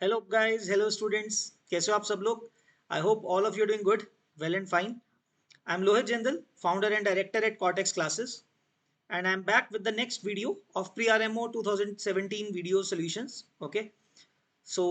Hello guys, hello students. कैसे हो आप सब लोग? I hope all of you doing good, well and fine. I am Lohit Jindal, founder and director at Cortex Classes, and I'm back with the next video of Pre-RMO 2017 video solutions. Okay, so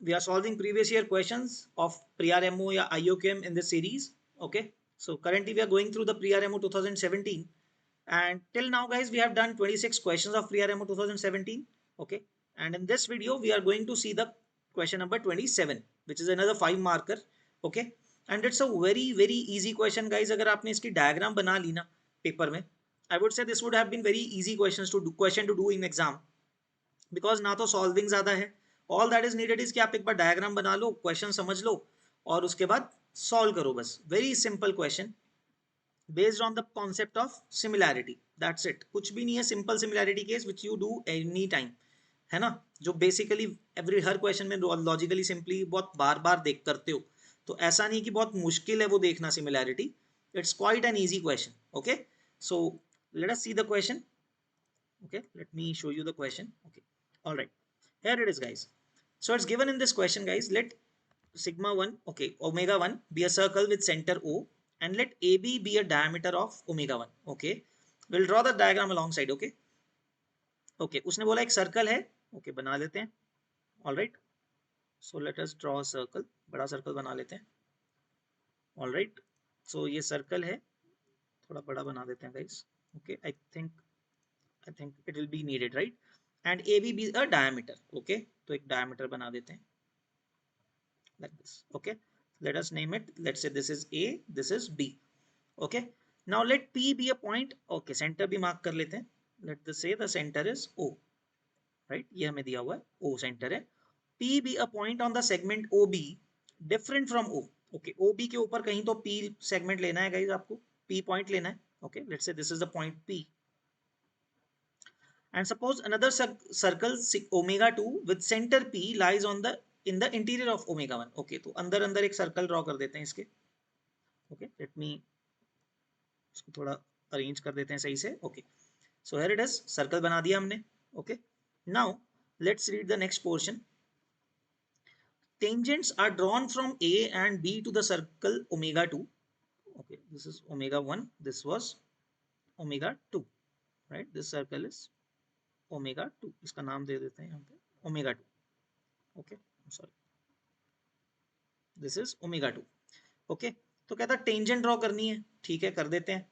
we are solving previous year questions of Pre-RMO या IOQM in this series. Okay, so currently we are going through the Pre-RMO 2017, and till now guys we have done 26 questions of Pre-RMO 2017. Okay, and in this video we are going to see the question number 27, which is another 5 marker. Okay, and it's a very easy question guys. अगर आपने इसकी diagram बना ली ना paper में, I would say this would have been very easy question to do in exam, because ना तो solving ज्यादा है। All that is needed is कि आप एक बार डायग्राम बना लो, क्वेश्चन समझ लो और उसके बाद सॉल्व करो। बस very simple question based on the concept of similarity, that's it. कुछ भी नहीं है, simple similarity case which you do any time, है ना, जो बेसिकली एवरी हर क्वेश्चन में लॉजिकली सिंपली बहुत बार बार देख करते हो। तो ऐसा नहीं कि बहुत मुश्किल है वो देखना similarity, it's quite an easy question. Okay, so let us see the question. Okay, let me show you the question. Okay, all right, here it is guys. So it's given in this question guys, let sigma 1, okay, omega 1 be a circle with center O, and let AB be a diameter of omega 1. Okay, we'll draw the diagram alongside. Okay, okay, उसने बोला एक circle है। okay, बना लेते हैं। all right, so let us draw a circle, बड़ा circle बना लेते हैं। all right, so ये सर्कल है, थोड़ा बड़ा बना देते हैं guys. okay, I think it will be needed, right? And AB be a diameter. Okay, तो एक diameter बना देते हैं like this. Okay, let us name it. Let's say this is A, this is B. Okay, now let P be a point. Okay, center भी mark कर लेते हैं. Let us say the center is O, right? ये हमें दिया हुआ है O center है. P be a point on the segment OB different from O. Okay, OB के ऊपर कहीं तो P segment लेना है guys, आपको P point लेना है. Okay, let's say this is the point P. And suppose another circle omega 2 with center P lies on the in the interior of omega 1. Okay, तो अंदर अंदर एक सर्कल ड्रॉ कर देते हैं इसके। okay, let me इसको थोड़ा अरेंज कर देते हैं सही से। okay, so here it is, circle बना दिया हमने। okay, now let's read the next portion. Tangents are drawn from A and B to the circle omega 2. okay, this is omega 1, this was omega 2, right? This circle is omega 2, इसका नाम दे देते हैं यहाँ पे omega 2. okay, I'm sorry, this is omega 2. Okay, तो कहता tangent draw करनी है, ठीक है कर देते हैं,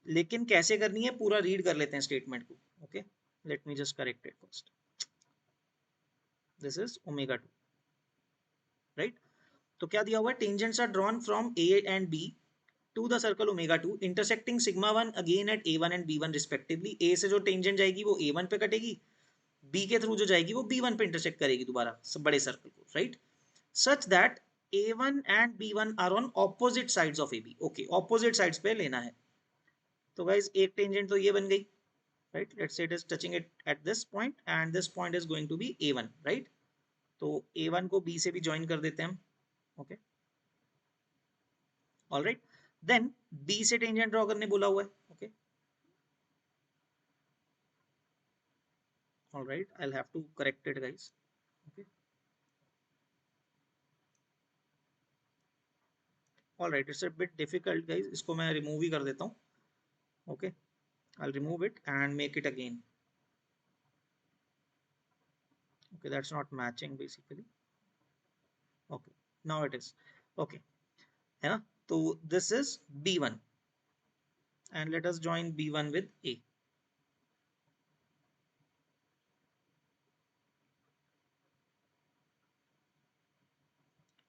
लेकिन कैसे करनी है पूरा रीड कर लेते हैं स्टेटमेंट को। Okay, let me just correct it first. This is omega 2, right? तो क्या दिया हुआ है, tangents are drawn from A and B to the circle omega 2 intersecting sigma 1 again at A1 and B1 respectively. A से जो tangent जाएगी वो A1 पे कटेगी, बी के थ्रू जो जाएगी वो B1 पे इंटरसेक्ट करेगी दोबारा बड़े सर्कल को, right? such that A1 and B1 are on opposite sides of AB. Okay, opposite sides पे लेना है। तो guys एक टेंजेंट तो ये बन गई, right? Let's say it is touching it at this point and this point is going to be A1, right? तो A1 को B से भी ज्वाइन कर देते हैं हम। okay, all right, then B से टेंजेंट ड्रॉ करने बोला हुआ है। okay, all right, I'll have to correct it guys. okay, all right, it's a bit difficult guys, इसको मैं रिमूव ही कर देता हूँ। okay, I'll remove it and make it again. okay, that's not matching basically. okay, now it is okay, है ना? तो this is B1 and let us join B1 with A.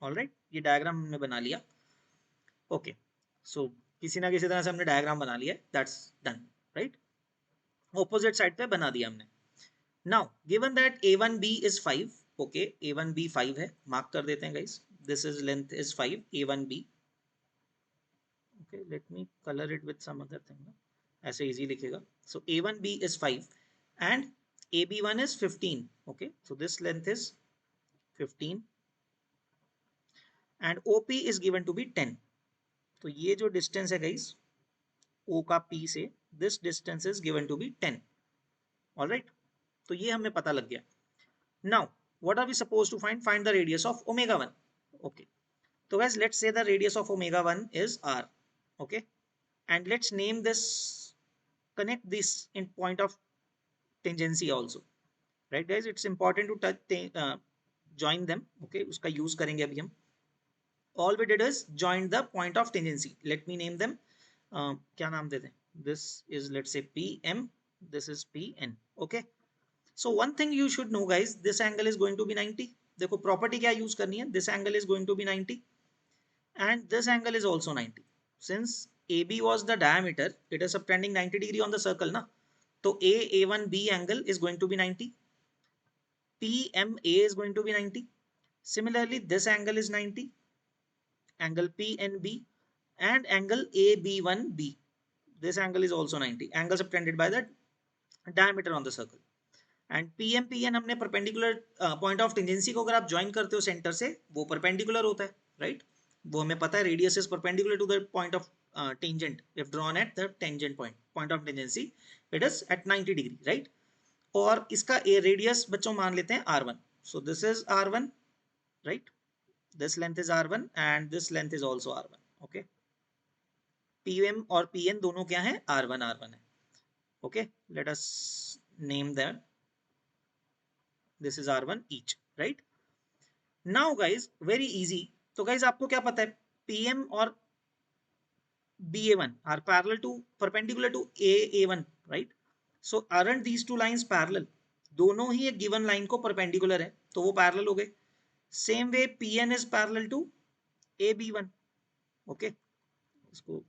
Alright, ये diagram हमने बना लिया। ओके, सो किसी ना किसी तरह से हमने डायग्राम बना लिया, that's done, right? Opposite side पे बना दिया हमने। Now given that A1B is 5, okay, A1B 5 है, मार्क कर देते हैं guys, this is length is 5, A1B। Okay, let me colour it with some other thing, ऐसे इजी लिखेगा। So A1B is 5 and AB1 is 15. okay, so this length is 15 and OP is given to be 10. तो ये जो distance है guys O का P से, this distance is given to be 10। Alright, तो ये हमें पता लग गया। Now what are we supposed to find? Find the radius of omega 1. Okay, so guys, let's say the radius of omega 1 is r. Okay, and let's name this, connect this in point of tangency also, right guys? It's important to join them. Okay, uska use karenge abhi hum. All we did is join the point of tangency. Let me name them. Kya naam dete? This is, let's say, pm, this is pn. Okay, so one thing you should know guys, this angle is going to be 90. देखो property क्या use करनी है, this angle is going to be 90 and this angle is also 90. Since AB was the diameter, it is subtending 90 degree on the circle na, so A1B angle is going to be 90, PMA is going to be 90. Similarly, this angle is 90, angle PNB, and angle AB1B. This angle is also 90. Angle subtended by the diameter on the circle. And P M P N हमने perpendicular point of tangency को अगर आप join करते हो centre से, वो perpendicular होता है, राइट? वो हमें पता है, radius is perpendicular to the point of tangent if drawn at the tangent point, point of tangency it is at 90 degree, right? और इसका रेडियस बच्चों मान लेते हैं r1. So this is r1, right? This length is r1 and this length is also r1. Okay, pm और pn दोनों क्या है? r1 r1 है. Okay, let us name that. This is r1 each, right? Now guys, very easy. तो guys आपको क्या पता है, pm और ba1 are parallel to, perpendicular to aa1, right? So aren't these two lines parallel? दोनों ही एक given line को perpendicular है, तो वो parallel हो गए. Same way pn is parallel to ab1. Okay, इसको,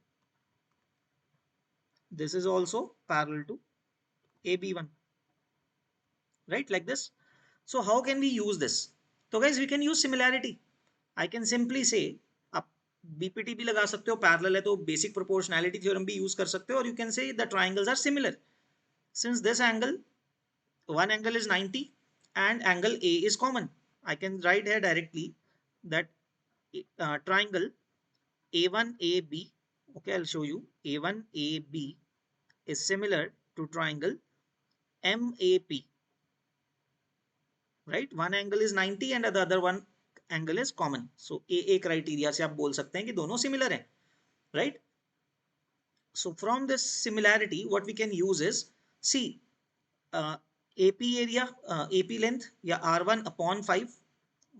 this is also parallel to ab1, right? Like this. So how can we use this? So guys, we can use similarity. I can simply say, आप BPT भी लगा सकते हो, parallel है तो basic proportionality theorem भी use कर सकते हो, और you can say the triangles are similar. Since this angle, one angle is 90 and angle A is common, I can write here directly that triangle A1AB, okay, I'll show you, A1AB is similar to triangle MAP, right? One angle is 90 and the other one angle is common. So AA criteria से आप बोल सकते हैं कि दोनों similar हैं, right? So from this similarity, what we can use is, see, AP area, AP length या R1 upon 5.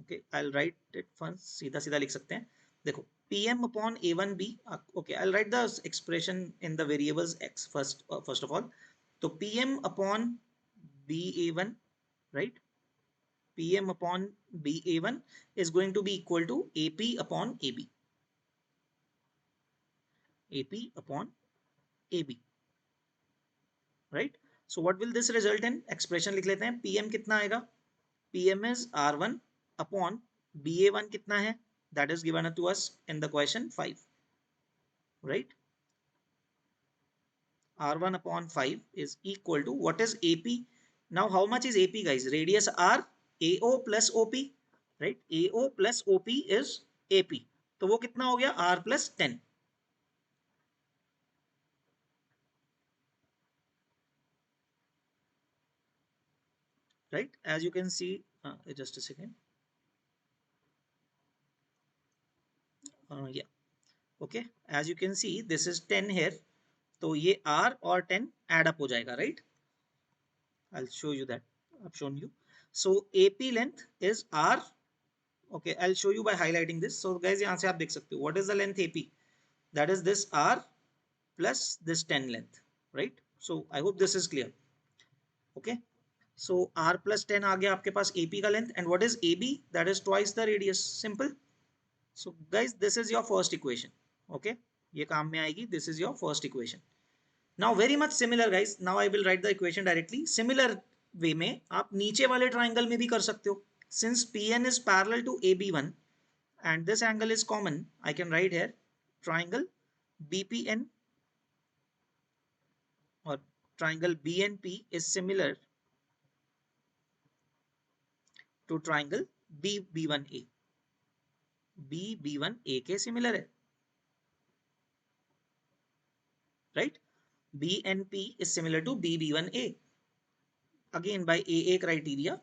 Okay, I'll write it first. सीधा सीधा लिख सकते हैं. देखो, PM upon A1B. Okay, I'll write the expression in the variables x first. First of all, so PM upon BA1, right? PM upon BA1 is going to be equal to AP upon AB. AP upon AB, right? So what will this result in? Expression लिख लेते हैं. PM कितना आएगा? PM is R1 upon BA1 कितना है? That is given to us in the question 5, right? R1 upon 5 is equal to, what is AP? Now how much is AP guys? Radius R, AO plus OP, right? AO plus OP is AP. तो वो कितना हो गया? R plus 10. Right? As you can see, just a second. Yeah. Okay. As you can see, this is 10 here. तो ये R और 10 add up हो जाएगा, right? I'll show you that. I've shown you. So AP length is R. Okay, I'll show you by highlighting this. So guys, यहाँ से आप देख सकते हो. What is the length AP? That is this R plus this 10 length, right? So I hope this is clear. Okay. So R plus 10 आ गया आपके पास AP का length, and what is AB? That is twice the radius. Simple. So guys, this is your first equation. Okay, ये काम में आएगी. This is your first equation. Now very much similar guys. Now I will write the equation directly. Similar way में आप नीचे वाले triangle में भी कर सकते हो. Since PN is parallel to AB1 and this angle is common, I can write here triangle BPN or triangle BNP is similar to triangle BB1A. BB1A के similar है, right? BNP is similar to BB1A. Again by AA criteria,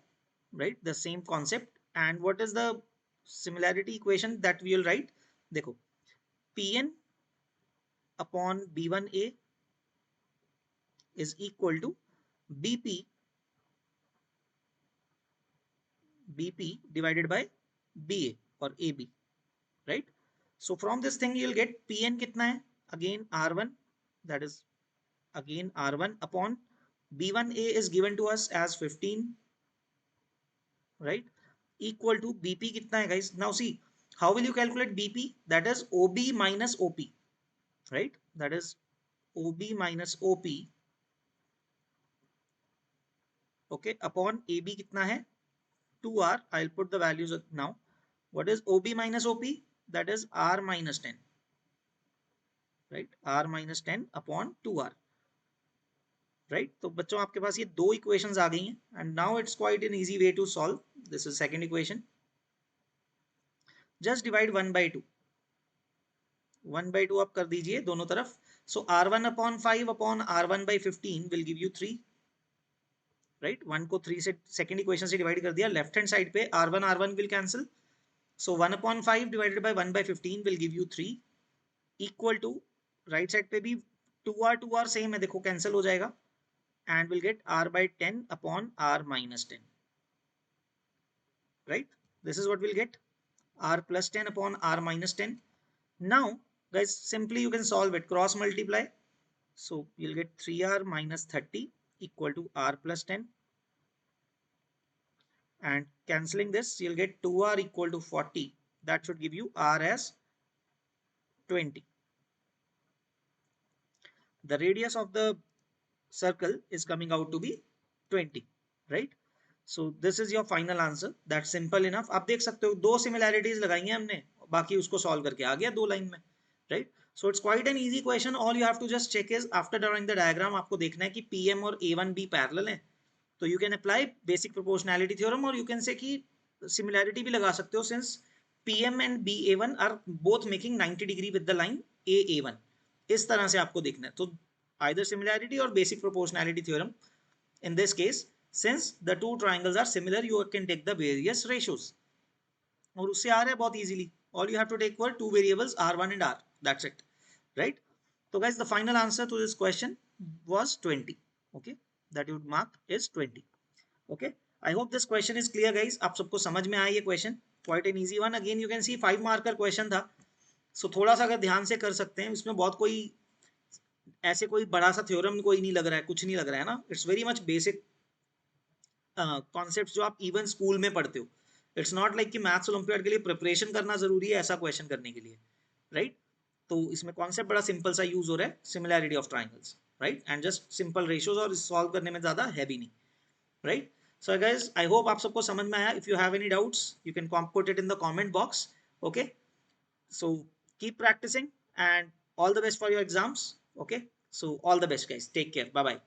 right? The same concept. And what is the similarity equation that we will write? देखो, Pn upon B1A is equal to BP divided by BA or AB, right? So from this thing you'll get Pn कितना है? Again R1, that is again R1 upon B1A is given to us as 15, right? Equal to BP कितना है guys? Now see, how will you calculate BP? That is OB minus OP, right? That is OB minus OP, okay, upon AB कितना है? 2R. I'll put the values now. What is OB minus OP? That is R minus 10, right? R minus 10 upon 2R, right? तो बच्चों आपके पास ये दो equations आ गई हैं and now it's quite an easy way to solve. This is second equation. Just divide 1 by 2. 1 by 2 आप कर दीजिए दोनों तरफ. So R1 upon 5 upon R1 by 15 will give you 3, right? 1 को 3 से second equation से divide कर दिया. Left hand side पे R1 will cancel. So 1 upon 5 divided by 1 by 15 will give you 3, equal to right side पे भी 2R same है, देखो cancel हो जाएगा, and we'll get R by 10 upon R minus 10, right? This is what we'll get, R plus 10 upon R minus 10. Now guys, simply you can solve it, cross multiply. So you'll get 3R minus 30 equal to R plus 10, and cancelling this you'll get 2R equal to 40. That should give you R as 20. The radius of the circle is coming out to be 20, right? So this is your final answer. That's simple enough. आप देख सकते हो दो similarities लगाई हैं हमने, बाकी उसको solve करके आ गया 2 लाइन में, right? So it's quite an easy question. All you have to just check is after drawing the diagram आपको देखना है कि PM और A1 भी parallel हैं. तो you can apply basic proportionality theorem, और you can say कि similarity भी लगा सकते हो since PM and BA1 are both making 90 degree with the line AA1. इस तरह से आपको देखना है. तो either similarity or basic proportionality theorem. In this case, since the two triangles are similar, you can take the various ratios. और उससे आ रहा है बहुत easily. All you have to take were two variables R1 and R. That's it, right? So guys, the final answer to this question was 20. Okay, that you would mark is 20. Okay, I hope this question is clear guys. आप सबको समझ में आया ये question? Quite an easy one. Again, you can see 5 marker question था. So थोड़ा सा अगर ध्यान से कर सकते हैं, इसमें बहुत कोई ऐसे कोई बड़ा सा थ्योरम कोई नहीं लग रहा है, कुछ नहीं लग रहा है ना. It's very much basic concept जो आप इवन स्कूल में पढ़ते हो. इट्स नॉट लाइक कि मैथ्स ओलंपियाड के लिए प्रिपरेशन करना जरूरी है ऐसा क्वेश्चन करने के लिए, राइट? तो इसमें कॉन्सेप्ट बड़ा सिंपल सा यूज हो रहा है, similarity of triangles, right? And just simple ratios, और सॉल्व करने में ज्यादा है भी नहीं, right? So guys, I hope आप सबको समझ में आया. If you have any doubts you can put it in the comment box. Okay, so keep practicing and all the best for your exams. Okay, so all the best guys, take care, bye bye.